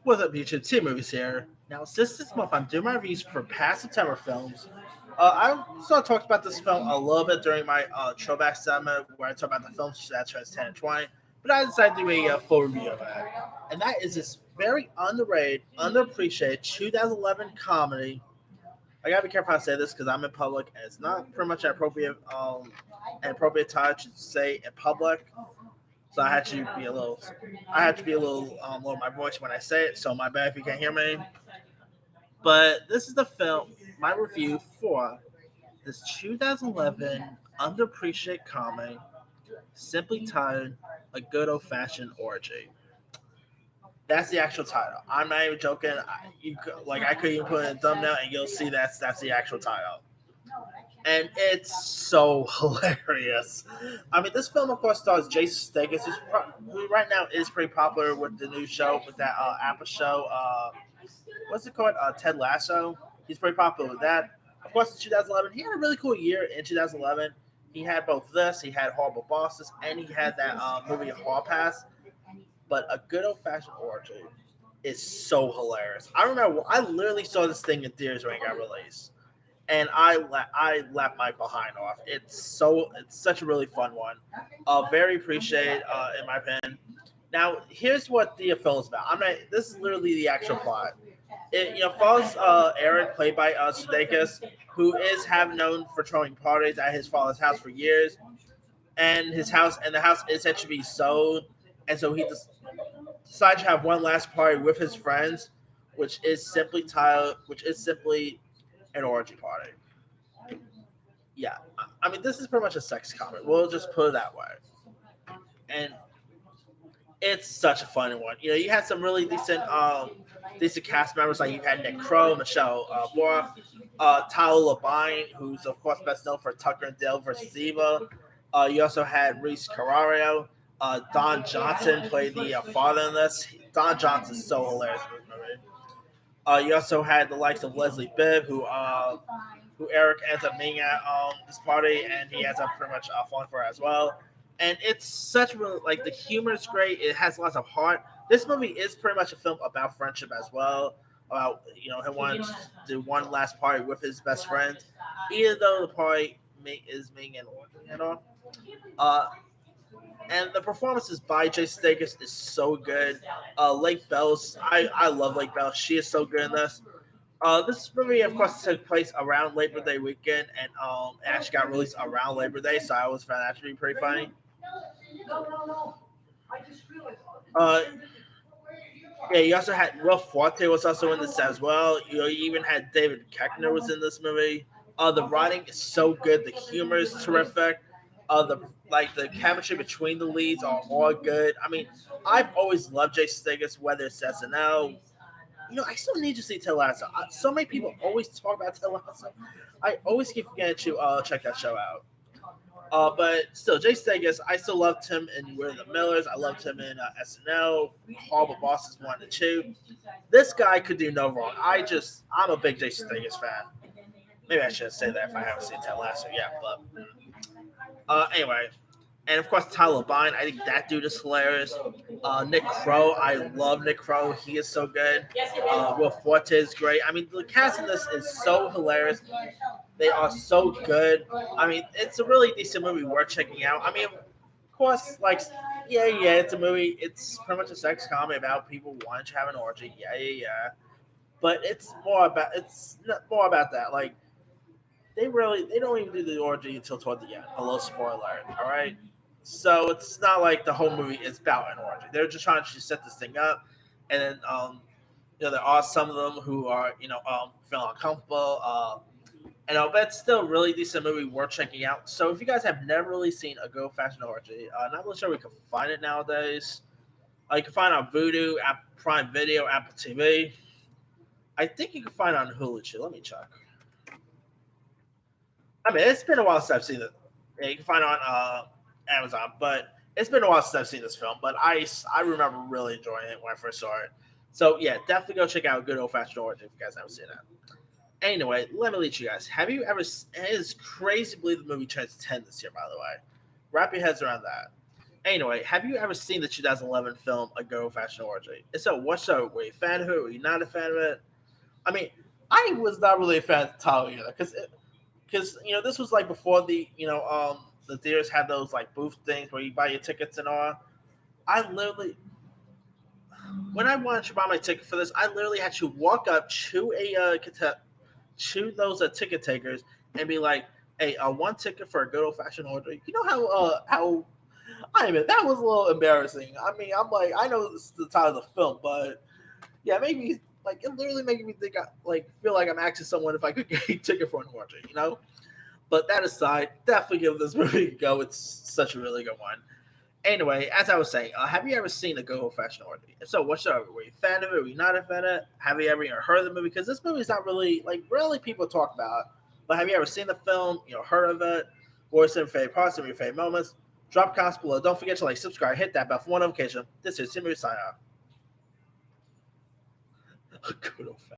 What's up, YouTube? T Movies here. Now, since this month I'm doing my reviews for past September films, I sort of talked about this film a little bit during my throwback segment where I talked about the films that turns 10 and 20, but I decided to do a full review of it. And that is this very underrated, underappreciated 2011 comedy. I gotta be careful how I say this because I'm in public and it's not pretty much an appropriate time to say in public. So I had to be a little lower my voice when I say it. So my bad if you can't hear me. But this is the film, my review for this 2011 underappreciated comedy, simply titled "A Good Old Fashioned Orgy." That's the actual title. I'm not even joking. I could even put in a thumbnail and you'll see that's the actual title. And it's so hilarious. I mean, this film, of course, stars Jason Statham, who right now is pretty popular with the new show, with that Apple show. What's it called? Ted Lasso. He's pretty popular with that. Of course, in 2011, he had a really cool year in 2011. He had both this, he had Horrible Bosses, and he had that movie Hall Pass. But A Good Old Fashioned Orgy is so hilarious. I remember I literally saw this thing in theaters when it got released and I laughed my behind off. It's such a really fun one. Very appreciated in my opinion. Now here's what the film is about. This is literally the actual plot. It follows Aaron, played by Sudeikis, who is have known for throwing parties at his father's house for years, and the house is said to be sold, and so he decides to have one last party with his friends, which is simply an orgy party. Yeah, I mean, this is pretty much a sex comedy. We'll just put it that way. And it's such a funny one. You had some really decent cast members. Like you had Nick Crow, Michelle Bora, Tyler Labine, who's of course best known for Tucker and Dale versus Eva. You also had Reese Carrario. Don Johnson played the father in this. Don Johnson's so hilarious in this movie. You also had the likes of Leslie Bibb, who Eric ends up being at this party, and he ends up pretty much falling for her as well. And it's such really like the humor is great. It has lots of heart. This movie is pretty much a film about friendship as well. About him wanting to do one last party with his best friends, even though the party is being an orgy. Uh, and the performances by Jason Statham is so good. Lake Bells, I love Lake Bells. She is so good in this. This movie, of course, took place around Labor Day weekend, and it actually got released around Labor Day, so I always found that to be pretty funny. Uh, yeah, you also had Will Forte was also in this as well. You even had David Koechner was in this movie. The writing is so good. The humor is terrific. The chemistry between the leads are all good. I mean, I've always loved Jason Statham, whether it's SNL. I still need to see Ted Lasso. So many people always talk about Ted Lasso. I always keep forgetting to check that show out. But still, Jason Statham, I still loved him in We're the Millers. I loved him in SNL, Horrible Bosses 1 and 2. This guy could do no wrong. I'm a big Jason Statham fan. Maybe I should say that if I haven't seen Ted Lasso yet. But anyway, and of course Tyler Labine, I think that dude is hilarious. Nick Crow, I love Nick Crow. He is so good. Will Forte is great. I mean, the cast in this is so hilarious. They are so good. I mean, it's a really decent movie worth checking out. I mean, of course, yeah, it's a movie. It's pretty much a sex comedy about people wanting to have an orgy. Yeah. But it's not more about that. Like, they don't even do the orgy until toward the end. A little spoiler alert, all right? So it's not like the whole movie is about an orgy. They're just trying to set this thing up, and then there are some of them who are feeling uncomfortable. But it's still a really decent movie worth checking out. So if you guys have never really seen A Good Fashioned Orgy, not really sure we can find it nowadays. You can find it on Vudu, Prime Video, Apple TV. I think you can find it on Hulu too. Let me check. I mean, it's been a while since I've seen it. Yeah, you can find it on Amazon, but it's been a while since I've seen this film. But I remember really enjoying it when I first saw it. So yeah, definitely go check out Good Old Fashioned Orgy if you guys haven't seen it. Anyway, let me lead you guys. Have you ever? It is crazy to believe the movie turns 10 this year. By the way, wrap your heads around that. Anyway, have you ever seen the 2011 film A Go Fashion Orgy? If so, what's up? Were you a fan of it? Were you not a fan of it? I mean, I was not really a fan at the time either, because this was like before the theaters had those like booth things where you buy your tickets and all. I literally, when I wanted to buy my ticket for this, I literally had to walk up to to those ticket takers and be like, "Hey, one ticket for a good old fashioned order." You know how I mean that was a little embarrassing. I mean, I'm like, I know this is the title of the film, but yeah, maybe like it literally making me think I like feel like I'm asking someone if I could get a ticket for an orgy. But that aside, definitely give this movie a go. It's such a really good one. Anyway, as I was saying, have you ever seen a good old fashioned orgy? If so, what's up? Were you a fan of it? Were you not a fan of it? Have you ever even heard of the movie? Because this movie is not really like really people talk about. But have you ever seen the film? Heard of it? What are some of your favorite parts? Some of your favorite moments? Drop comments below. Don't forget to like, subscribe, hit that bell for one notification. This is Timmy sign out. A good old fashioned.